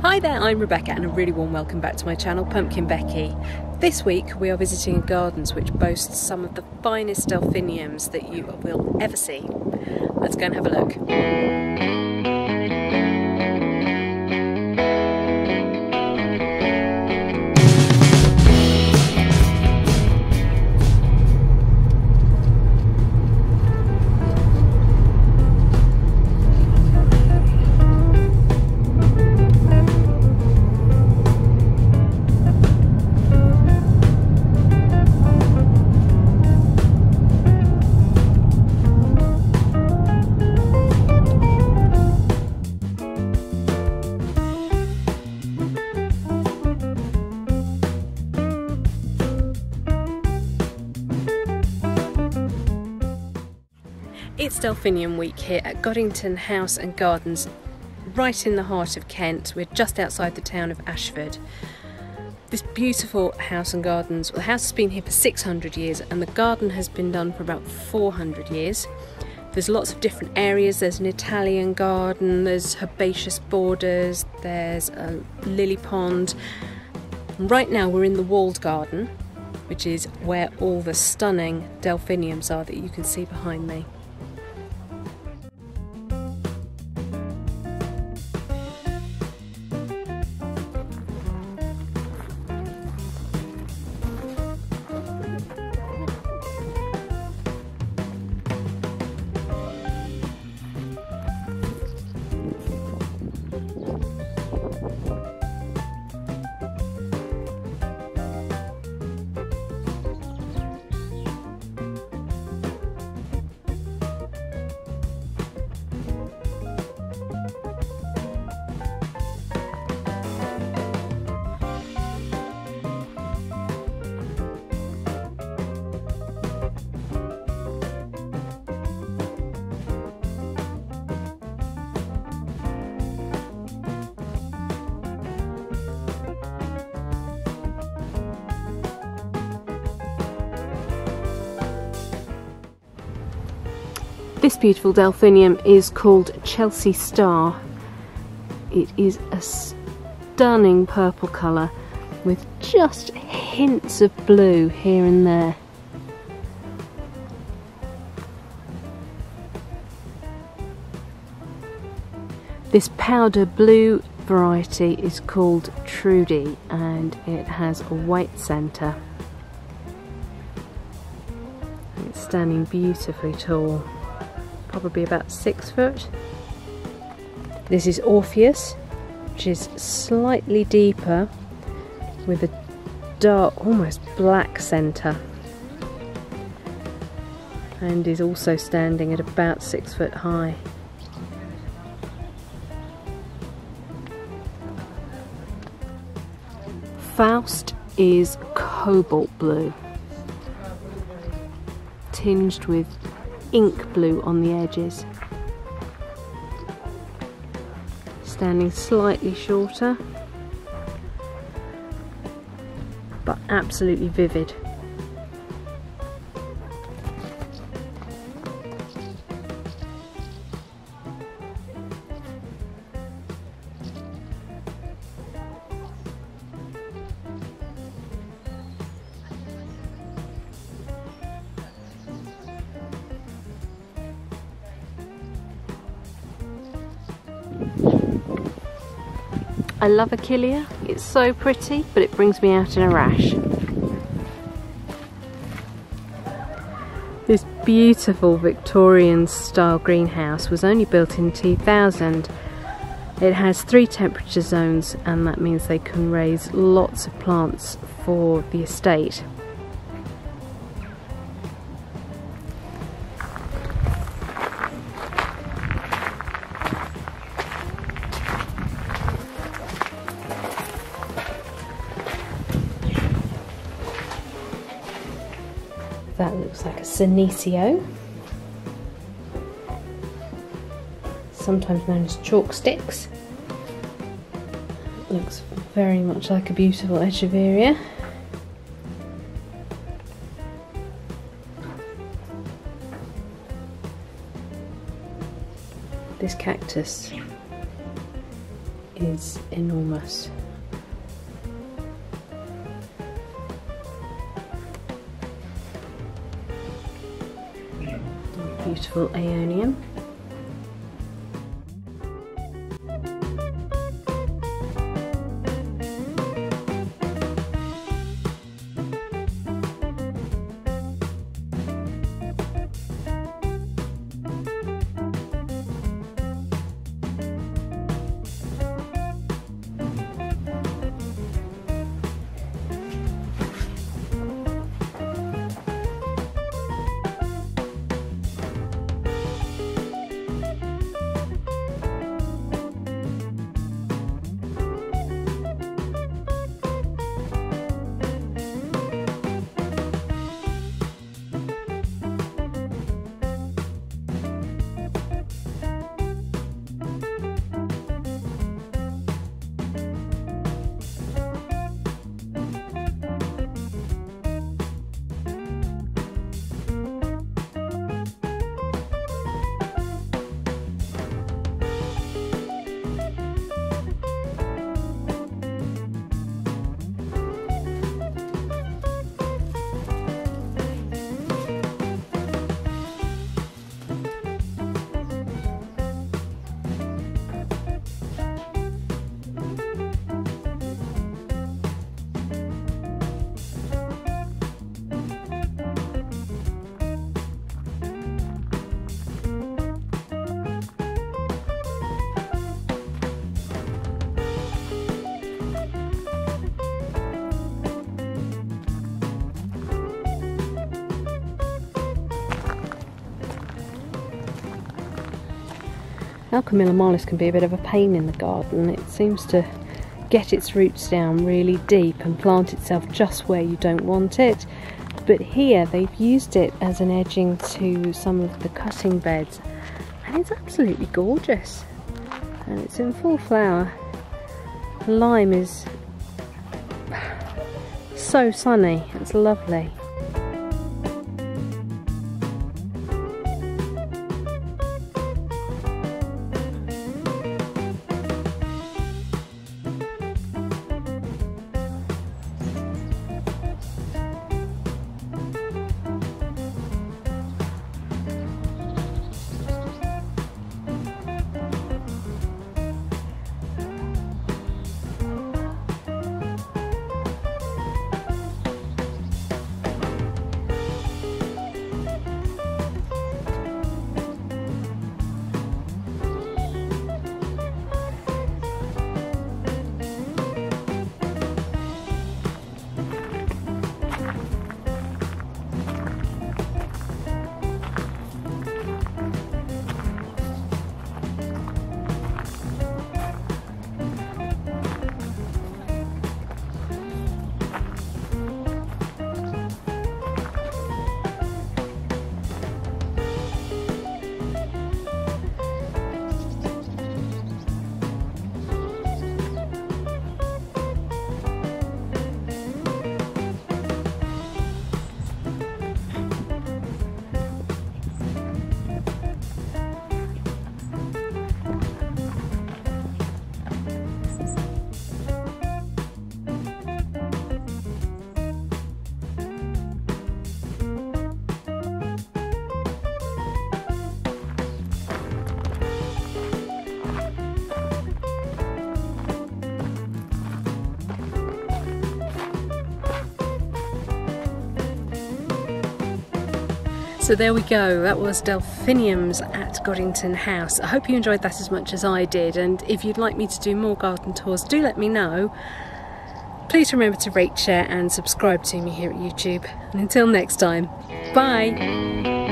Hi there, I'm Rebecca and a really warm welcome back to my channel, PumpkinBecki. This week we are visiting gardens which boast some of the finest delphiniums that you will ever see. Let's go and have a look. It's Delphinium week here at Godinton House Gardens, right in the heart of Kent. We're just outside the town of Ashford. This beautiful house and gardens, well, the house has been here for 600 years and the garden has been done for about 400 years. There's lots of different areas. There's an Italian garden, there's herbaceous borders, there's a lily pond. Right now we're in the walled garden, which is where all the stunning delphiniums are that you can see behind me. This beautiful delphinium is called Chelsea Star. It is a stunning purple colour with just hints of blue here and there. This powder blue variety is called Trudy and it has a white centre. It's standing beautifully tall. Probably about 6 foot. This is Orpheus, which is slightly deeper with a dark, almost black centre, and is also standing at about 6 foot high. Faust is cobalt blue, tinged with ink blue on the edges, standing slightly shorter but absolutely vivid. I love Achillea, it's so pretty, but it brings me out in a rash. This beautiful Victorian style greenhouse was only built in 2000. It has 3 temperature zones and that means they can raise lots of plants for the estate. That looks like a senecio, sometimes known as chalk sticks. Looks very much like a beautiful echeveria. This cactus is enormous. Beautiful aeonium. Alchemilla mollis can be a bit of a pain in the garden. It seems to get its roots down really deep and plant itself just where you don't want it. But here they've used it as an edging to some of the cutting beds, and it's absolutely gorgeous. And it's in full flower. The lime is so sunny, it's lovely. So there we go, that was Delphiniums at Godinton House. I hope you enjoyed that as much as I did, and if you'd like me to do more garden tours, do let me know. Please remember to rate, share and subscribe to me here at YouTube. And until next time, bye!